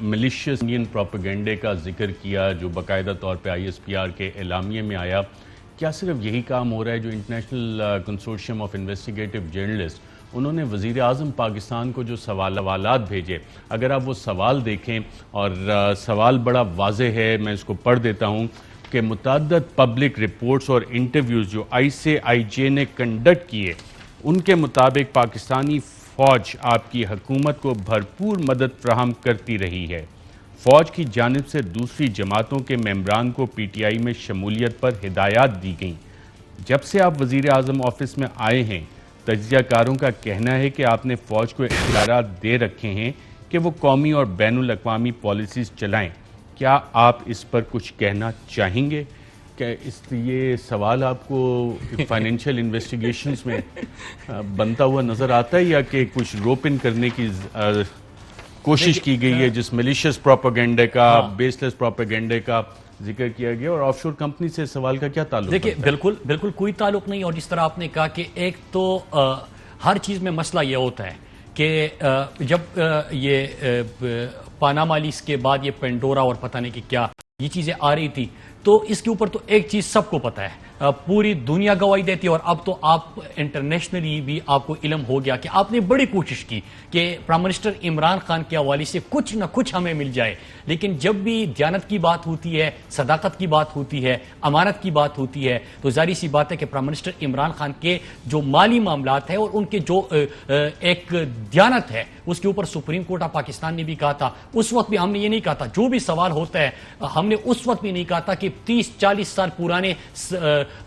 Malicious Indian پروپیگنڈے کا ذکر کیا جو باقاعدہ طور پہ ISPR کے اعلامیے میں آیا. کیا صرف یہی کام ہو رہا ہے جو international consortium of investigative journalist انہوں نے وزیر اعظم پاکستان کو جو سوالات بھیجے, اگر آپ وہ سوال دیکھیں اور سوال بڑا واضح ہے, میں اس کو پڑھ دیتا ہوں کہ متعدد پبلک رپورٹس اور انٹرویوز جو ICIJ نے کنڈکٹ کیے ان کے مطابق پاکستانی فوج آپ کی حکومت کو بھرپور مدد فراہم کرتی رہی ہے. فوج کی جانب سے دوسری جماعتوں کے ممبران کو PTI میں شمولیت پر ہدایات دی گئیں. جب سے آپ وزیر اعظم آفس میں آئے ہیں, تجزیہ کاروں کا کہنا ہے کہ آپ نے فوج کو اختیارات دے رکھے ہیں کہ وہ قومی اور بین الاقوامی پالیسیز چلائیں. کیا آپ اس پر کچھ کہنا چاہیں گے؟ کہ یہ سوال آپ کو فائنینشیل انویسٹیگیشنز میں بنتا ہوا نظر آتا ہے یا کہ کچھ روپ ان کرنے کی کوشش کی گئی ہے جس ملیشیس پروپیگنڈے کا, بیس لیس پروپیگنڈے کا ذکر کیا گیا, اور آف شور کمپنی سے سوال کا کیا تعلق؟ دیکھیں بالکل کوئی تعلق نہیں. اور جس طرح آپ نے کہا کہ ایک تو ہر چیز میں مسئلہ یہ ہوتا ہے کہ جب یہ پاناما لیکس کے بعد یہ پینڈورا اور پتہ نہیں کہ کیا یہ چیزیں آ رہی تھی, تو اس کے اوپر تو ایک چیز سب کو پتہ ہے, پوری دنیا گواہی دیتی ہے. اور اب تو آپ انٹرنیشنلی بھی آپ کو علم ہو گیا کہ آپ نے بڑی کوشش کی کہ پرائم منسٹر عمران خان کے حوالے سے کچھ نہ کچھ ہمیں مل جائے, لیکن جب بھی دیانت کی بات ہوتی ہے, صداقت کی بات ہوتی ہے, امانت کی بات ہوتی ہے, تو ظاہری سی بات ہے کہ پرائم منسٹر عمران خان کے جو مالی معاملات ہیں اور ان کے جو ایک دیانت ہے اس کے اوپر سپریم کورٹ آف پاکستان نے بھی کہا تھا. اس وقت بھی ہم نے یہ نہیں کہا تھا, جو بھی سوال ہوتا ہے ہم نے اس وقت بھی نہیں کہا تھا کہ 30-40 سال پرانے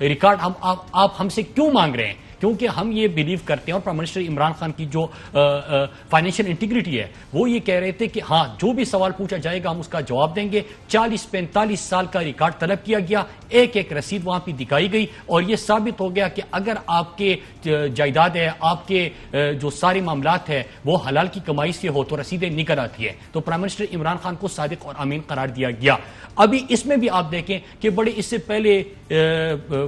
ریکارڈ آپ ہم سے کیوں مانگ رہے ہیں, کیونکہ ہم یہ بلیو کرتے ہیں. اور پرائم منسٹر عمران خان کی جو فائنینشیل انٹیگریٹی ہے وہ یہ کہہ رہے تھے کہ ہاں جو بھی سوال پوچھا جائے گا ہم اس کا جواب دیں گے. 40-45 سال کا ریکارڈ طلب کیا گیا, ایک رسید وہاں پہ دکھائی گئی, اور یہ ثابت ہو گیا کہ اگر آپ کے جائیداد ہے, آپ کے جو سارے معاملات ہیں وہ حلال کی کمائی سے ہو تو رسیدیں نکل آتی ہے. تو پرائم منسٹر عمران خان کو صادق اور امین قرار دیا گیا. ابھی اس میں بھی آپ دیکھیں کہ بڑے اس سے پہلے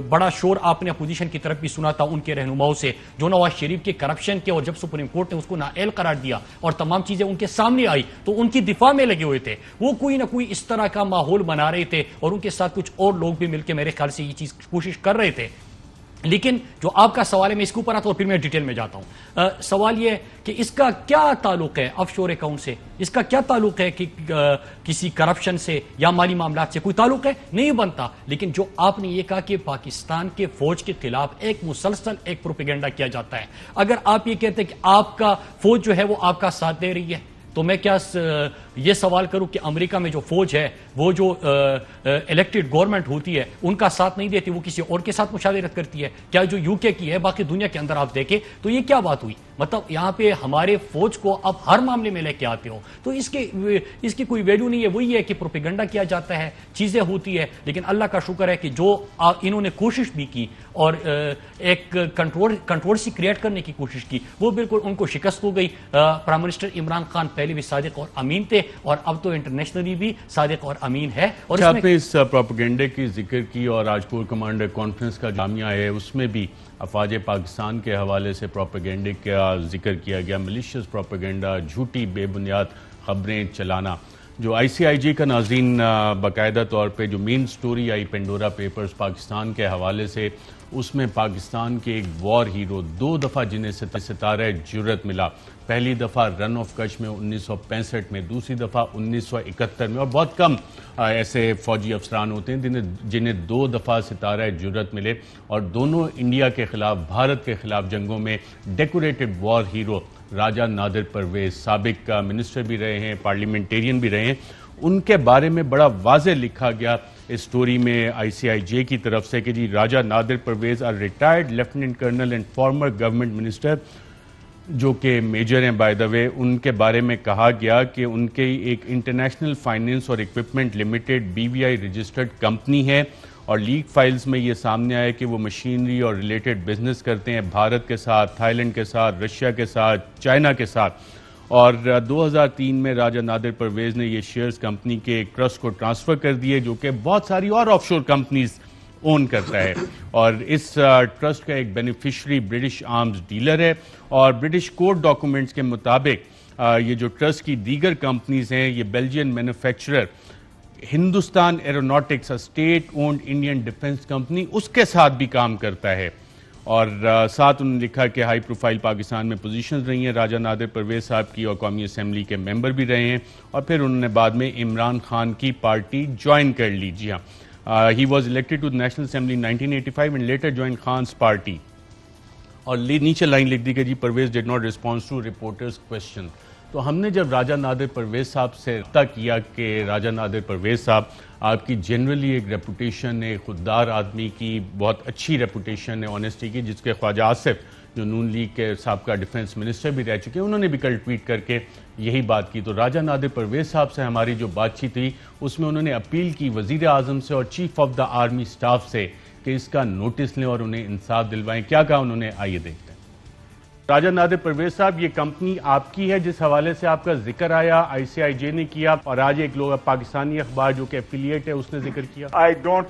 بڑا شور آپ نے اپوزیشن کی طرف بھی سنا تھا ان کے رہنماؤں سے, جو نواز شریف کے کرپشن کے, اور جب سپریم کورٹ نے اس کو نااہل قرار دیا اور تمام چیزیں ان کے سامنے آئی تو ان کی دفاع میں لگے ہوئے تھے. وہ کوئی نہ کوئی اس طرح کا ماحول بنا رہے تھے, اور ان کے ساتھ کچھ اور لوگ بھی مل کے میرے خیال سے یہ چیز کوشش کر رہے تھے. لیکن جو آپ کا سوال ہے میں اس کے اوپر آتا ہوں, پھر میں ڈیٹیل میں جاتا ہوں. سوال یہ ہے کہ اس کا کیا تعلق ہے آف شور اکاؤنٹ سے, اس کا کیا تعلق ہے کہ کسی کرپشن سے یا مالی معاملات سے؟ کوئی تعلق ہے نہیں بنتا. لیکن جو آپ نے یہ کہا کہ پاکستان کے فوج کے خلاف ایک مسلسل ایک پروپیگنڈا کیا جاتا ہے, اگر آپ یہ کہتے ہیں کہ آپ کا فوج جو ہے وہ آپ کا ساتھ دے رہی ہے, تو میں کیا یہ سوال کروں کہ امریکہ میں جو فوج ہے وہ جو الیکٹڈ گورنمنٹ ہوتی ہے ان کا ساتھ نہیں دیتی, وہ کسی اور کے ساتھ مشاورت کرتی ہے؟ کیا جو UK کی ہے, باقی دنیا کے اندر آپ دیکھیں تو یہ کیا بات ہوئی؟ مطلب یہاں پہ ہمارے فوج کو آپ ہر معاملے میں لے کے آتے ہو, تو اس کی کوئی ویلیو نہیں ہے. وہی ہے کہ پروپیگنڈا کیا جاتا ہے, چیزیں ہوتی ہے. لیکن اللہ کا شکر ہے کہ جو انہوں نے کوشش بھی کی اور ایک کنٹروورسی کریٹ کرنے کی کوشش کی, وہ بالکل ان کو شکست ہو گئی. پرائم منسٹر عمران خان پہلے بھی صادق اور امین تھے, اور اب تو انٹرنیشنلی بھی صادق اور امین ہے. اور آپ نے اس پروپیگنڈے کی ذکر کی, اور آج کور کمانڈر کانفرنس کا جامعہ ہے اس میں بھی افواج پاکستان کے حوالے سے پروپیگنڈے کا ذکر کیا گیا. ملیشیس پروپیگنڈا, جھوٹی بے بنیاد خبریں چلانا. جو ICIJ کا ناظرین باقاعدہ طور پہ جو مین سٹوری آئی پینڈورا پیپرز پاکستان کے حوالے سے, اس میں پاکستان کے ایک وار ہیرو 2 دفعہ جنہیں ستارہ جرت ملا. پہلی دفعہ رن آف کچھ میں 1965 میں, دوسری دفعہ 1971 میں, اور بہت کم ایسے فوجی افسران ہوتے ہیں جنہیں 2 دفعہ ستارہ جرت ملے, اور دونوں انڈیا کے خلاف, بھارت کے خلاف جنگوں میں ڈیکوریٹڈ وار ہیرو راجہ نادر پرویز, سابق منسٹر بھی رہے ہیں, پارلیمنٹیرین بھی رہے ہیں. ان کے بارے میں بڑا واضح لکھا گیا اس سٹوری میں ICIJ کی طرف سے کہ جی Raja Nadir Pervez are retired lieutenant colonel and former government minister, جو کہ میجر ہیں بائی دا وے. ان کے بارے میں کہا گیا کہ ان کے ایک انٹرنیشنل فائنینس اور equipment limited BVI registered company ہے, اور لیگ فائلز میں یہ سامنے آیا کہ وہ مشینری اور ریلیٹڈ بزنس کرتے ہیں بھارت کے ساتھ, تھائی لینڈ کے ساتھ, رشیا کے ساتھ, چائنا کے ساتھ. اور 2003 میں راجہ نادر پرویز نے یہ شیئرز کمپنی کے ایک ٹرسٹ کو ٹرانسفر کر دیے, جو کہ بہت ساری اور آف شور کمپنیز اون کرتا ہے. اور اس ٹرسٹ کا ایک بینیفیشری برٹش آرمز ڈیلر ہے, اور برٹش کورٹ ڈاکومنٹس کے مطابق یہ جو ٹرسٹ کی دیگر کمپنیز ہیں یہ Belgian manufacturer Hindustan aeronautics state owned Indian defence company اس کے ساتھ بھی کام کرتا ہے. اور ساتھ انہوں نے لکھا کہ ہائی پروفائل پاکستان میں پوزیشنز رہی ہیں راجہ نادر پرویز صاحب کی اور قومی اسمبلی کے ممبر بھی رہے ہیں اور پھر انہوں نے بعد میں عمران خان کی پارٹی جوائن کر لی. جی ہاں, he was elected to national assembly 1985 and later join Khan's party. اور نیچے لائن لکھ دی کہ جی Pervez did not response to reporters question. تو ہم نے جب راجہ نادر پرویز صاحب سے رابطہ کیا کہ راجہ نادر پرویز صاحب آپ کی جنرلی ایک ریپوٹیشن ہے خوددار آدمی کی, بہت اچھی ریپوٹیشن ہے آنیسٹی کی, جس کے خواجہ آصف جو نون لیگ کے سابقہ ڈیفنس منسٹر بھی رہ چکے ہیں انہوں نے بھی کل ٹویٹ کر کے یہی بات کی. تو راجہ نادر پرویز صاحب سے ہماری جو بات چیت ہوئی اس میں انہوں نے اپیل کی وزیر اعظم سے اور chief of the army staff سے کہ اس کا نوٹس لیں اور انہیں انصاف دلوائیں. کیا کہا انہوں نے, آئیے دیکھتے ہیں. راجہ نادر پرویز صاحب, یہ کمپنی آپ کی ہے جس حوالے سے آپ کا ذکر آیا, آئی سی آئی جے نے کیا اور آج ایک لوگ پاکستانی اخبار جو کہ ایفیلیٹ ہے اس نے ذکر کیا. I don't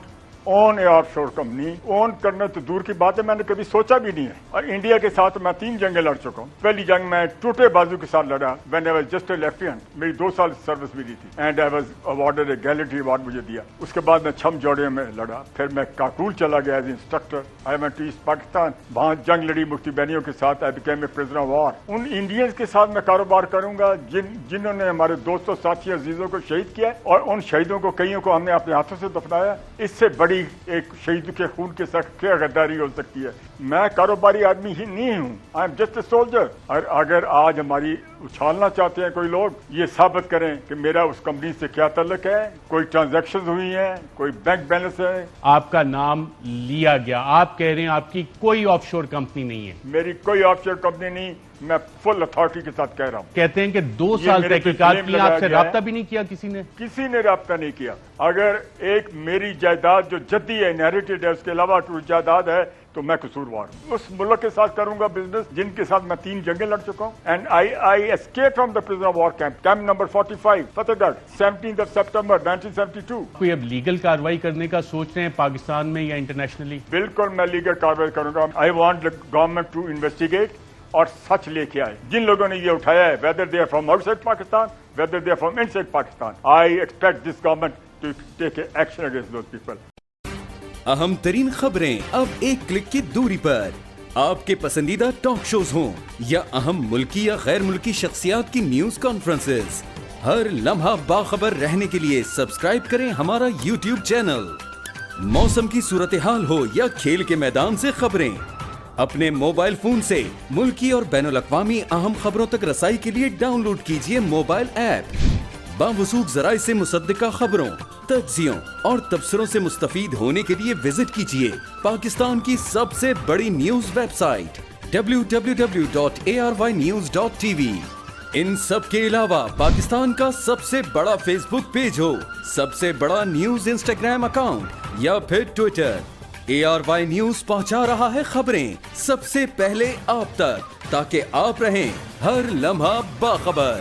own a of شور کمپنی. اون کرنا تو دور کی بات ہے, میں نے کبھی سوچا بھی نہیں ہے. اور انڈیا کے ساتھ میں 3 جنگیں لڑ چکا ہوں. پہلی جنگ میں ٹوٹے بازو کے ساتھ لڑا when I was just a lieutenant. میری 2 سال سروس بھی دی تھی and I was awarded a gallantry award مجھے دیا. اس کے بعد میں چھم جوڑے میں لڑا, پھر میں کاکول چلا گیا as instructor. I went to East Pakistan, وہاں جنگ لڑی مفتی بینیوں کے ساتھ. I became a prisoner of war. ان انڈینز کے ساتھ میں کاروبار کروں گا جنہوں نے ہمارے دوستوں ساتھی عزیزوں کو شہید کیا اور ان شہیدوں کو کئیوں کو ہم نے اپنے ہاتھوں سے دفنایا. اس سے بڑی ایک شہید کے خون کے ساتھ کیا غداری ہو سکتی ہے. میں کاروباری آدمی ہی نہیں ہوں, I am just a soldier. اور اگر آج ہماری اچھالنا چاہتے ہیں کوئی لوگ, یہ ثابت کریں کہ میرا اس کمپنی سے کیا تعلق ہے, کوئی ٹرانزیکشن ہوئی ہیں, کوئی بینک بیلنس ہے. آپ کا نام لیا گیا, آپ کہہ رہے ہیں آپ کی کوئی آف شور کمپنی نہیں ہے. میری کوئی آف شور کمپنی نہیں, میں فل اتھارٹی کے ساتھ کہہ رہا ہوں. کہتے ہیں کہ 2 سال تحقیقات کی, آپ سے رابطہ بھی نہیں کیا کسی نے؟ کسی نے رابطہ نہیں کیا. اگر ایک میری جائیداد جو جدی ہے, انہیریٹڈ ہے, اس کے علاوہ کوئی جائیداد ہے تو میں قصوروار ہوں. اس ملک کے ساتھ کروں گا بزنس جن کے ساتھ میں 3 جنگیں لڑ چکا ہوں. And I escape from the prison of war camp number 45 Fatehgarh 17 September 1972. کوئی اب لیگل کاروائی کرنے کا سوچ رہے ہیں پاکستان میں یا انٹرنیشنلی؟ بالکل میں لیگل کاروائی کروں گا. I want government to investigate اور سچ لے کے آئے. جن لوگوں نے یہ اٹھایا ہے, whether they are from outside Pakistan, whether they are from inside Pakistan, I expect this government to take a action against those people. اہم ترین خبریں اب ایک کلک کی دوری پر. آپ کے پسندیدہ ٹاک شوز ہوں یا اہم ملکی یا غیر ملکی شخصیات کی نیوز کانفرنسز, ہر لمحہ باخبر رہنے کے لیے سبسکرائب کریں ہمارا یوٹیوب چینل. موسم کی صورتحال ہو یا کھیل کے میدان سے خبریں, اپنے موبائل فون سے ملکی اور بین الاقوامی اہم خبروں تک رسائی کے لیے ڈاؤن لوڈ کیجیے موبائل ایپ. باوثوق ذرائع سے مصدقہ خبروں, تجزیوں اور تبصروں سے مستفید ہونے کے لیے وزٹ کیجیے پاکستان کی سب سے بڑی نیوز ویب سائٹ www.arYnews.tv. ان سب کے علاوہ پاکستان کا سب سے بڑا فیس بک پیج ہو, سب سے بڑا نیوز انسٹاگرام اکاؤنٹ یا پھر ٹویٹر, ARY نیوز پہنچا رہا ہے خبریں سب سے پہلے آپ تک, تاکہ آپ رہیں ہر لمحہ باخبر.